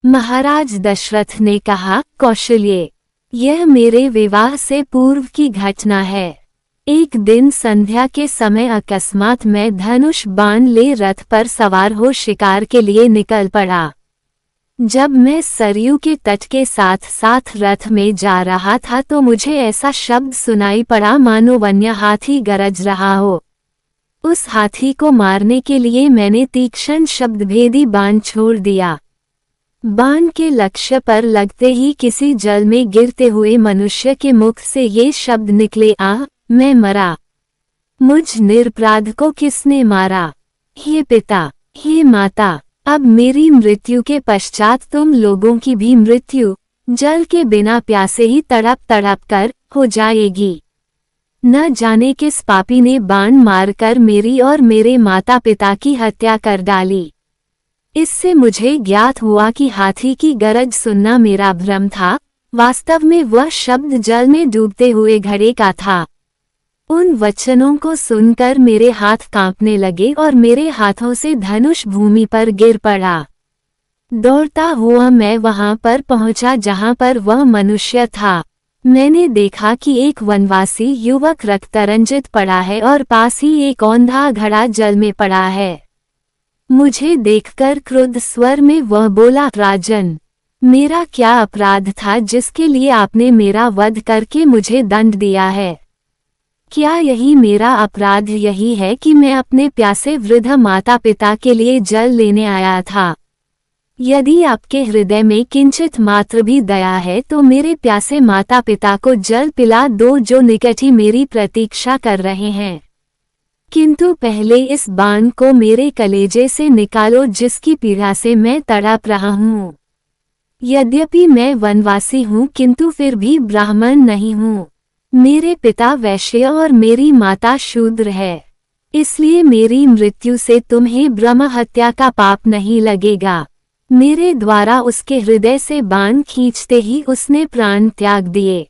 महाराज दशरथ ने कहा, कौशल्य, यह मेरे विवाह से पूर्व की घटना है। एक दिन संध्या के समय अकस्मात मैं धनुष बाण ले रथ पर सवार हो शिकार के लिए निकल पड़ा। जब मैं सरयू के तट के साथ साथ रथ में जा रहा था तो मुझे ऐसा शब्द सुनाई पड़ा मानो वन्य हाथी गरज रहा हो। उस हाथी को मारने के लिए मैंने तीक्ष्ण शब्दभेदी बाण छोड़ दिया। बाण के लक्ष्य पर लगते ही किसी जल में गिरते हुए मनुष्य के मुख से ये शब्द निकले, आह, मैं मरा। मुझ निरपराध को किसने मारा? हे पिता, हे माता, अब मेरी मृत्यु के पश्चात तुम लोगों की भी मृत्यु जल के बिना प्यासे ही तड़प तड़प कर हो जाएगी। न जाने किस पापी ने बाण मारकर मेरी और मेरे माता पिता की हत्या कर डाली। इससे मुझे ज्ञात हुआ कि हाथी की गरज सुनना मेरा भ्रम था, वास्तव में वह शब्द जल में डूबते हुए घड़े का था। उन वचनों को सुनकर मेरे हाथ कांपने लगे और मेरे हाथों से धनुष भूमि पर गिर पड़ा। दौड़ता हुआ मैं वहां पर पहुंचा जहां पर वह मनुष्य था। मैंने देखा कि एक वनवासी युवक रक्तरंजित पड़ा है और पास ही एक औंधा घड़ा जल में पड़ा है। मुझे देखकर क्रुद्ध स्वर में वह बोला, राजन, मेरा क्या अपराध था जिसके लिए आपने मेरा वध करके मुझे दंड दिया है? क्या यही मेरा अपराध यही है कि मैं अपने प्यासे वृद्ध माता पिता के लिए जल लेने आया था? यदि आपके हृदय में किंचित मात्र भी दया है तो मेरे प्यासे माता पिता को जल पिला दो जो निकट ही मेरी प्रतीक्षा कर रहे हैं। किंतु पहले इस बाण को मेरे कलेजे से निकालो जिसकी पीड़ा से मैं तड़प रहा हूँ। यद्यपि मैं वनवासी हूँ किंतु फिर भी ब्राह्मण नहीं हूँ। मेरे पिता वैश्य और मेरी माता शूद्र है, इसलिए मेरी मृत्यु से तुम्हें ब्रह्म हत्या का पाप नहीं लगेगा। मेरे द्वारा उसके हृदय से बाण खींचते ही उसने प्राण त्याग दिए।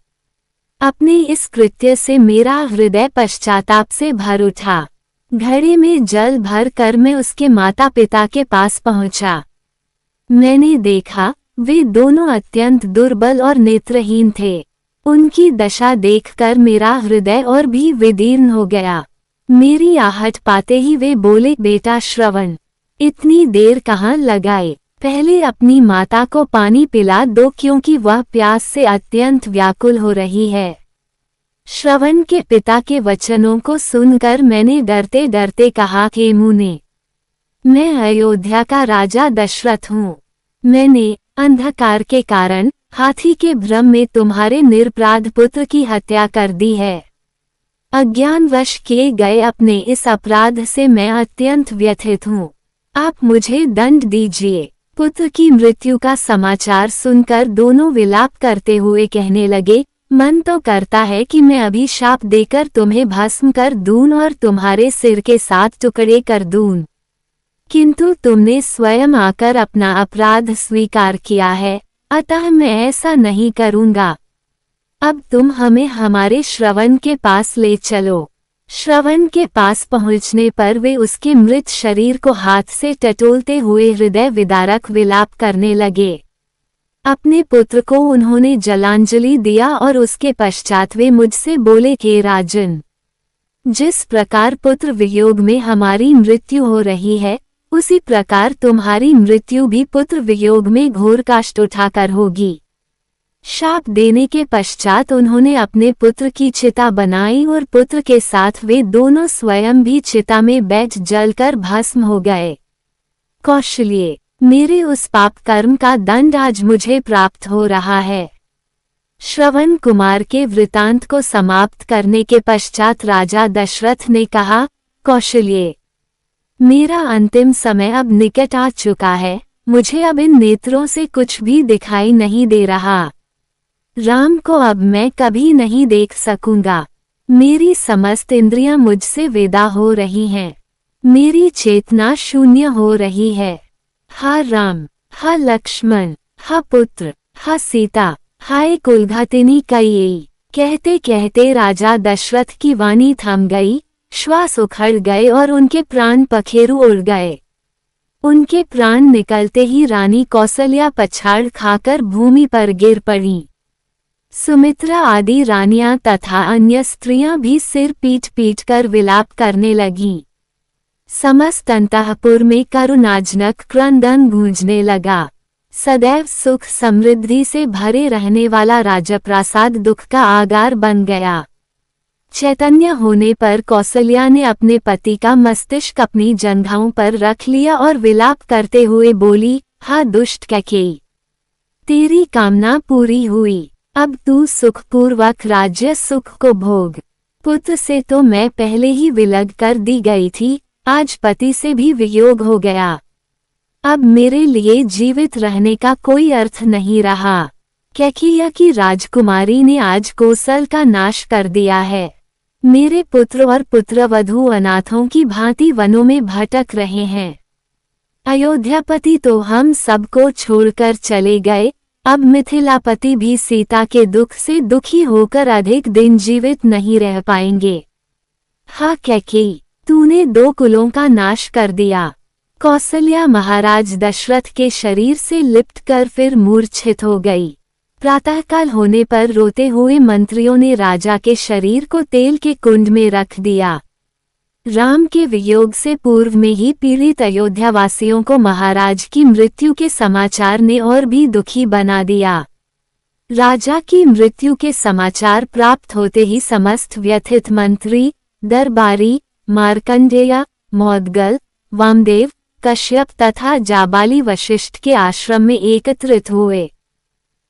अपने इस कृत्य से मेरा हृदय पश्चाताप से भर उठा। घड़े में जल भर कर मैं उसके माता पिता के पास पहुंचा। मैंने देखा वे दोनों अत्यंत दुर्बल और नेत्रहीन थे। उनकी दशा देखकर मेरा हृदय और भी विदीर्ण हो गया। मेरी आहट पाते ही वे बोले, बेटा श्रवण, इतनी देर कहाँ लगाए? पहले अपनी माता को पानी पिला दो क्योंकि वह प्यास से अत्यंत व्याकुल हो रही है। श्रवण के पिता के वचनों को सुनकर मैंने डरते डरते कहा, हे मुने, मैं अयोध्या का राजा दशरथ हूँ। मैंने अंधकार के कारण हाथी के भ्रम में तुम्हारे निरपराध पुत्र की हत्या कर दी है। अज्ञानवश किए गए अपने इस अपराध से मैं अत्यंत व्यथित हूँ। आप मुझे दंड दीजिए। पुत्र की मृत्यु का समाचार सुनकर दोनों विलाप करते हुए कहने लगे, मन तो करता है कि मैं अभी शाप देकर तुम्हें भस्म कर दूं और तुम्हारे सिर के 7 टुकड़े कर दूं, किंतु तुमने स्वयं आकर अपना अपराध स्वीकार किया है, अतः मैं ऐसा नहीं करूंगा। अब तुम हमें हमारे श्रवण के पास ले चलो। श्रवण के पास पहुंचने पर वे उसके मृत शरीर को हाथ से टटोलते हुए हृदय विदारक विलाप करने लगे। अपने पुत्र को उन्होंने जलांजलि दिया और उसके पश्चात वे मुझसे बोले, हे राजन, जिस प्रकार पुत्र वियोग में हमारी मृत्यु हो रही है उसी प्रकार तुम्हारी मृत्यु भी पुत्र वियोग में घोर काष्ठ उठाकर होगी। शाप देने के पश्चात उन्होंने अपने पुत्र की चिता बनाई और पुत्र के साथ वे दोनों स्वयं भी चिता में बैठ जलकर भस्म हो गए। कौशल्य, मेरे उस पाप कर्म का दंड आज मुझे प्राप्त हो रहा है। श्रवण कुमार के वृतांत को समाप्त करने के पश्चात राजा दशरथ ने कहा, कौशल्य, मेरा अंतिम समय अब निकट आ चुका है। मुझे अब इन नेत्रों से कुछ भी दिखाई नहीं दे रहा। राम को अब मैं कभी नहीं देख सकूंगा। मेरी समस्त इंद्रियां मुझसे विदा हो रही हैं। मेरी चेतना शून्य हो रही है। हा राम, हा लक्ष्मण, हा पुत्र, हा सीता, हाय कुलघातिनी कैकेयी। कहते कहते राजा दशरथ की वाणी थम गई, श्वास उखड़ गए और उनके प्राण पखेरु उड़ गए। उनके प्राण निकलते ही रानी कौसल्या पछाड़ खाकर भूमि पर गिर पड़ी। सुमित्रा आदि रानियां तथा अन्य स्त्रियां भी सिर पीट पीट कर विलाप करने लगीं। समस्त अंतःपुर में करुणाजनक क्रंदन गूंजने लगा। सदैव सुख समृद्धि से भरे रहने वाला राजप्रासाद दुख का आगार बन गया। चैतन्य होने पर कौसल्या ने अपने पति का मस्तिष्क अपनी जंघाओं पर रख लिया और विलाप करते हुए बोली, हा दुष्ट कैकेयी, तेरी कामना पूरी हुई। अब तू सुखपूर्वक राज्य सुख को भोग। पुत्र से तो मैं पहले ही विलग कर दी गई थी, आज पति से भी वियोग हो गया। अब मेरे लिए जीवित रहने का कोई अर्थ नहीं रहा। कैकेयी की राजकुमारी ने आज कोसल का नाश कर दिया है। मेरे पुत्र और पुत्रवधू अनाथों की भांति वनों में भटक रहे हैं। अयोध्यापति तो हम सबको छोड़कर चले गए, अब मिथिलापति भी सीता के दुख से दुखी होकर अधिक दिन जीवित नहीं रह पाएंगे। हा कैकेयी, तूने 2 कुलों का नाश कर दिया। कौसल्या महाराज दशरथ के शरीर से लिपट कर फिर मूर्छित हो गई। प्रातःकाल होने पर रोते हुए मंत्रियों ने राजा के शरीर को तेल के कुंड में रख दिया। राम के वियोग से पूर्व में ही पीड़ित अयोध्यावासियों को महाराज की मृत्यु के समाचार ने और भी दुखी बना दिया। राजा की मृत्यु के समाचार प्राप्त होते ही समस्त व्यथित मंत्री, दरबारी, मार्कंडेय, मौद्गल, वामदेव, कश्यप तथा जाबाली वशिष्ठ के आश्रम में एकत्रित हुए।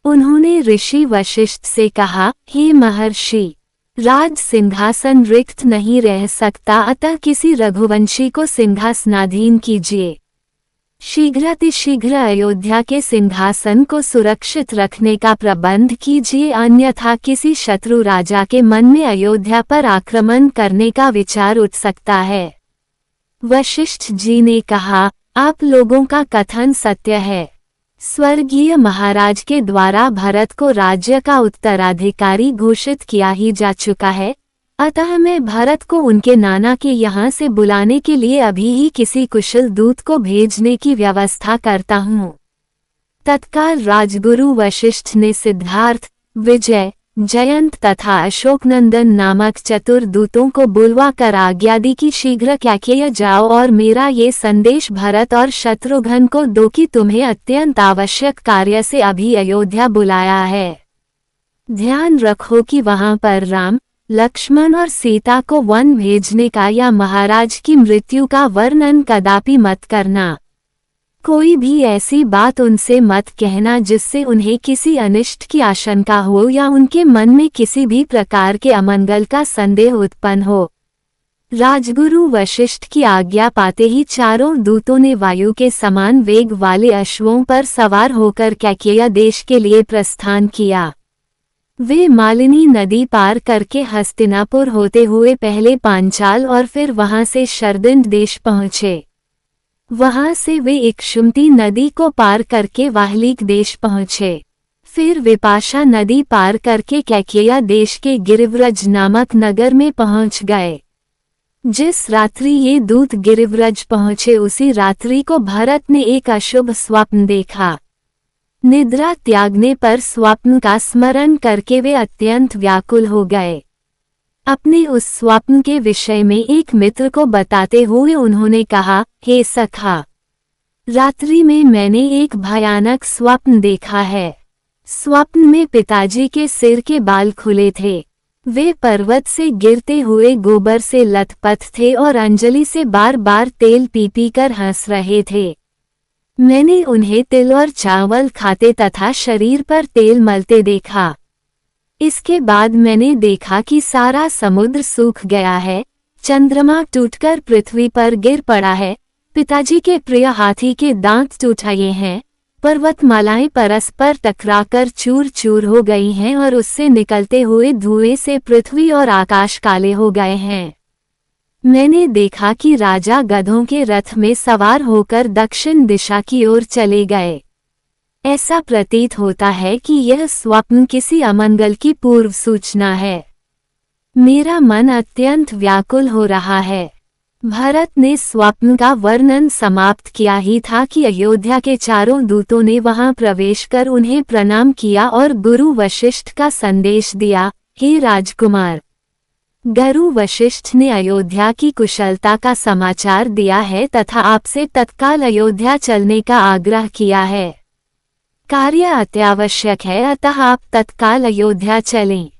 उन्होंने ऋषि वशिष्ठ से कहा, हे महर्षि, राज सिंहासन रिक्त नहीं रह सकता, अतः किसी रघुवंशी को सिंहासनाधीन कीजिए। शीघ्रातिशीघ्र अयोध्या के सिंहासन को सुरक्षित रखने का प्रबंध कीजिए, अन्यथा किसी शत्रु राजा के मन में अयोध्या पर आक्रमण करने का विचार उठ सकता है। वशिष्ठ जी ने कहा, आप लोगों का कथन सत्य है। स्वर्गीय महाराज के द्वारा भरत को राज्य का उत्तराधिकारी घोषित किया ही जा चुका है, अतः मैं भरत को उनके नाना के यहाँ से बुलाने के लिए अभी ही किसी कुशल दूत को भेजने की व्यवस्था करता हूँ। तत्काल राजगुरु वशिष्ठ ने सिद्धार्थ, विजय, जयंत तथा अशोकनंदन नामक चतुर दूतों को बुलवा कर आज्ञा दी कि शीघ्र कैकेयी जाओ और मेरा ये संदेश भरत और शत्रुघ्न को दो कि तुम्हें अत्यंत आवश्यक कार्य से अभी अयोध्या बुलाया है। ध्यान रखो कि वहां पर राम, लक्ष्मण और सीता को वन भेजने का या महाराज की मृत्यु का वर्णन कदापि मत करना। कोई भी ऐसी बात उनसे मत कहना जिससे उन्हें किसी अनिष्ट की आशंका हो या उनके मन में किसी भी प्रकार के अमंगल का संदेह उत्पन्न हो। राजगुरु वशिष्ठ की आज्ञा पाते ही चारों दूतों ने वायु के समान वेग वाले अश्वों पर सवार होकर कैकेयी देश के लिए प्रस्थान किया। वे मालिनी नदी पार करके हस्तिनापुर होते हुए पहले पांचाल और फिर वहां से शरदिंड देश पहुंचे। वहां से वे इक्षुमती नदी को पार करके वाहलीक देश पहुंचे। फिर विपाशा नदी पार करके कैकेयी देश के गिरिव्रज नामक नगर में पहुंच गए। जिस रात्रि ये दूत गिरिव्रज पहुंचे उसी रात्रि को भरत ने एक अशुभ स्वप्न देखा। निद्रा त्यागने पर स्वप्न का स्मरण करके वे अत्यंत व्याकुल हो गए। अपने उस स्वप्न के विषय में एक मित्र को बताते हुए उन्होंने कहा, हे सखा, रात्रि में मैंने एक भयानक स्वप्न देखा है। स्वप्न में पिताजी के सिर के बाल खुले थे। वे पर्वत से गिरते हुए गोबर से लथपथ थे और अंजलि से बार बार तेल पी पी कर हंस रहे थे। मैंने उन्हें तिल और चावल खाते तथा शरीर पर तेल मलते देखा। इसके बाद मैंने देखा कि सारा समुद्र सूख गया है, चंद्रमा टूटकर पृथ्वी पर गिर पड़ा है, पिताजी के प्रिय हाथी के दांत टूट गए हैं, पर्वतमालाएं परस्पर टकराकर चूर चूर हो गई हैं और उससे निकलते हुए धुएं से पृथ्वी और आकाश काले हो गए हैं। मैंने देखा कि राजा गधों के रथ में सवार होकर दक्षिण दिशा की ओर चले गए। ऐसा प्रतीत होता है कि यह स्वप्न किसी अमंगल की पूर्व सूचना है। मेरा मन अत्यंत व्याकुल हो रहा है। भरत ने स्वप्न का वर्णन समाप्त किया ही था कि अयोध्या के चारों दूतों ने वहां प्रवेश कर उन्हें प्रणाम किया और गुरु वशिष्ठ का संदेश दिया, हे राजकुमार, गुरु वशिष्ठ ने अयोध्या की कुशलता का समाचार दिया है तथा आपसे तत्काल अयोध्या चलने का आग्रह किया है। कार्य अत्यावश्यक है, अतः आप तत्काल अयोध्या चलें।